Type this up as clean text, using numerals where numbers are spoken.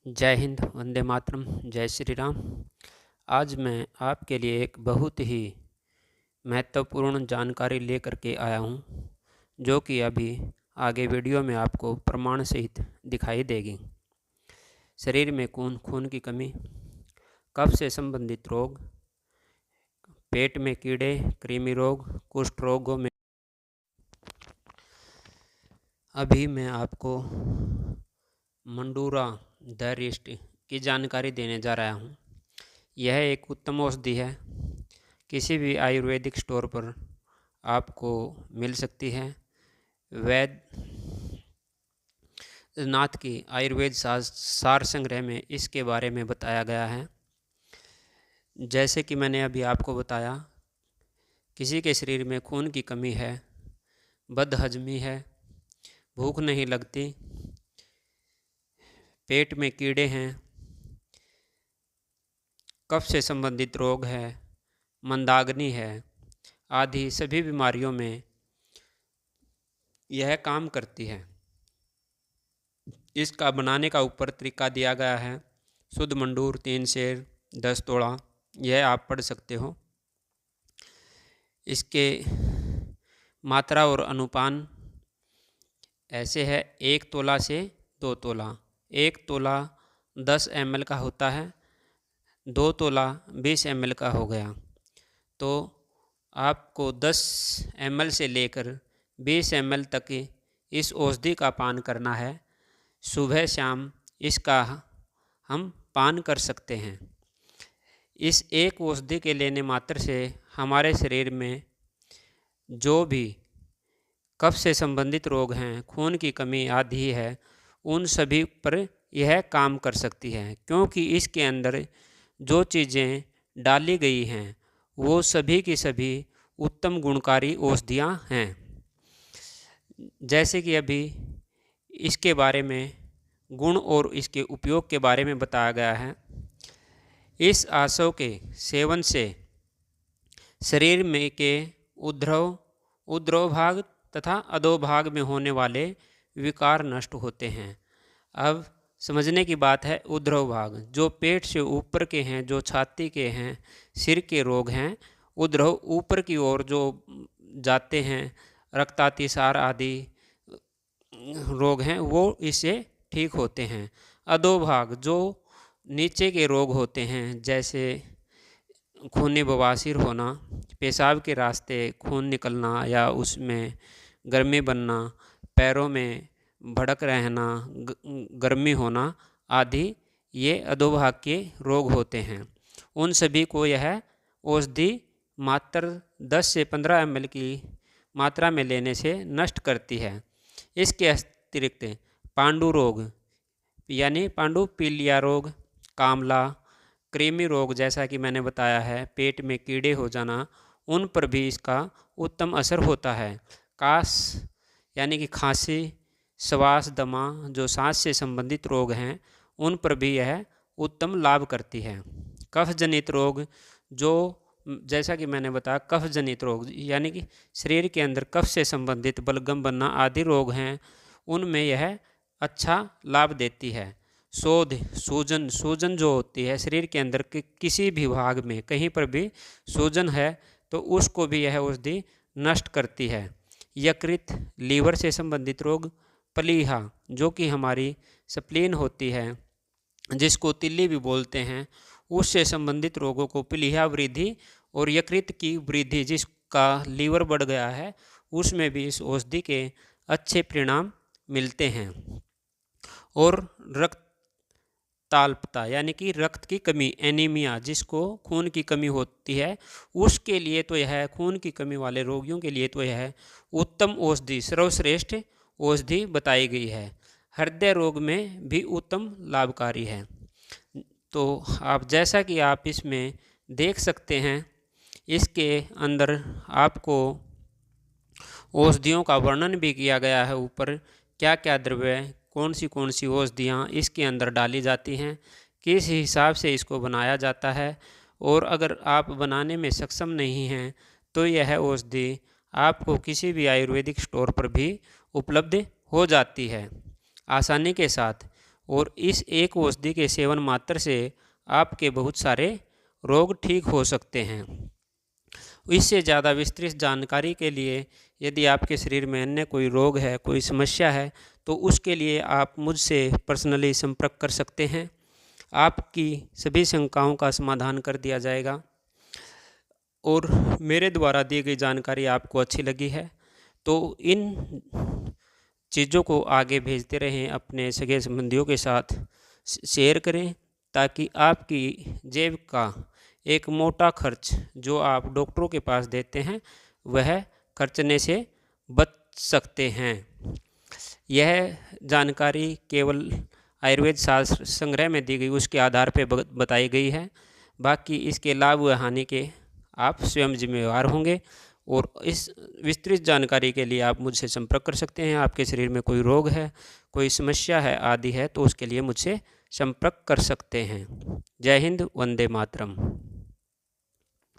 जय हिंद, वंदे मातरम, जय श्री राम। आज मैं आपके लिए एक बहुत ही महत्वपूर्ण जानकारी लेकर के आया हूँ, जो कि अभी आगे वीडियो में आपको प्रमाण सहित दिखाई देगी। शरीर में खून की कमी, कफ से संबंधित रोग, पेट में कीड़े, कृमि रोग, कुष्ठ रोगों में अभी मैं आपको मंडूरा धैर्यष्ट की जानकारी देने जा रहा हूँ। यह एक उत्तम औषधि है, किसी भी आयुर्वेदिक स्टोर पर आपको मिल सकती है। वैद्यनाथ की आयुर्वेद सार संग्रह में इसके बारे में बताया गया है। जैसे कि मैंने अभी आपको बताया, किसी के शरीर में खून की कमी है, बदहजमी है, भूख नहीं लगती, पेट में कीड़े हैं, कफ से संबंधित रोग है, मंदाग्नि है, आदि सभी बीमारियों में यह काम करती है। इसका बनाने का ऊपर तरीका दिया गया है। शुद्ध मंडूर 3 सेर 10 तोड़ा, यह आप पढ़ सकते हो। इसके मात्रा और अनुपान ऐसे है, 1 तोला से 2 तोला। 1 तोला 10 ml का होता है, 2 तोला 20 ml का हो गया। तो आपको 10 ml से लेकर 20 ml तक इस औषधि का पान करना है। सुबह शाम इसका हम पान कर सकते हैं। इस एक औषधि के लेने मात्र से हमारे शरीर में जो भी कफ से संबंधित रोग हैं, खून की कमी आदि है, उन सभी पर यह काम कर सकती है, क्योंकि इसके अंदर जो चीज़ें डाली गई हैं वो सभी की सभी उत्तम गुणकारी औषधियाँ हैं। जैसे कि अभी इसके बारे में गुण और इसके उपयोग के बारे में बताया गया है। इस आसव के सेवन से शरीर में के उद्रव भाग तथा अधोभाग में होने वाले विकार नष्ट होते हैं। अब समझने की बात है, उद्रव भाग जो पेट से ऊपर के हैं, जो छाती के हैं, सिर के रोग हैं, उद्रव ऊपर की ओर जो जाते हैं, रक्तातिसार आदि रोग हैं, वो इससे ठीक होते हैं। अधोभाग जो नीचे के रोग होते हैं, जैसे खूनी बवासीर होना, पेशाब के रास्ते खून निकलना या उसमें गर्मी बनना, पैरों में भड़क रहना, गर्मी होना आदि, ये अधोभाग के रोग होते हैं। उन सभी को यह औषधि मात्र 10 से 15 ml की मात्रा में लेने से नष्ट करती है। इसके अतिरिक्त पांडु रोग यानी पांडुपीलिया रोग, कामला, कृमि रोग जैसा कि मैंने बताया है, पेट में कीड़े हो जाना, उन पर भी इसका उत्तम असर होता है। कास यानी कि खांसी, श्वास दमा जो सांस से संबंधित रोग हैं, उन पर भी यह उत्तम लाभ करती है। कफ जनित रोग जो जैसा कि मैंने बताया, कफ जनित रोग यानी कि शरीर के अंदर कफ से संबंधित बलगम बनना आदि रोग हैं, उनमें यह अच्छा लाभ देती है। शोध सूजन जो होती है शरीर के अंदर के किसी भी भाग में कहीं पर भी सूजन है तो उसको भी यह औषधि नष्ट करती है। यकृत लीवर से संबंधित रोग, प्लीहा जो कि हमारी स्प्लीन होती है, जिसको तिल्ली भी बोलते हैं, उससे संबंधित रोगों को प्लीहा वृद्धि और यकृत की वृद्धि, जिसका लीवर बढ़ गया है, उसमें भी इस औषधि के अच्छे परिणाम मिलते हैं। और रक्तताल्पता यानी कि रक्त की कमी, एनीमिया, जिसको खून की कमी होती है, उसके लिए तो यह खून की कमी वाले रोगियों के लिए तो यह उत्तम औषधि, सर्वश्रेष्ठ औषधि बताई गई है। हृदय रोग में भी उत्तम लाभकारी है। तो आप जैसा कि आप इसमें देख सकते हैं, इसके अंदर आपको औषधियों का वर्णन भी किया गया है। ऊपर क्या क्या द्रव्य, कौन सी औषधियाँ इसके अंदर डाली जाती हैं, किस हिसाब से इसको बनाया जाता है, और अगर आप बनाने में सक्षम नहीं हैं तो यह औषधि आपको किसी भी आयुर्वेदिक स्टोर पर भी उपलब्ध हो जाती है आसानी के साथ। और इस एक औषधि के सेवन मात्र से आपके बहुत सारे रोग ठीक हो सकते हैं। इससे ज़्यादा विस्तृत जानकारी के लिए यदि आपके शरीर में अन्य कोई रोग है, कोई समस्या है, तो उसके लिए आप मुझसे पर्सनली संपर्क कर सकते हैं। आपकी सभी शंकाओं का समाधान कर दिया जाएगा। और मेरे द्वारा दी गई जानकारी आपको अच्छी लगी है तो इन चीज़ों को आगे भेजते रहें, अपने सगे संबंधियों के साथ शेयर करें, ताकि आपकी जेब का एक मोटा खर्च जो आप डॉक्टरों के पास देते हैं वह खर्चने से बच सकते हैं। यह जानकारी केवल आयुर्वेद शास्त्र संग्रह में दी गई उसके आधार पर बताई गई है। बाकी इसके लाभ व हानि के आप स्वयं जिम्मेवार होंगे। और इस विस्तृत जानकारी के लिए आप मुझसे संपर्क कर सकते हैं। आपके शरीर में कोई रोग है, कोई समस्या है आदि है तो उसके लिए मुझसे संपर्क कर सकते हैं। जय हिंद, वंदे मातरम।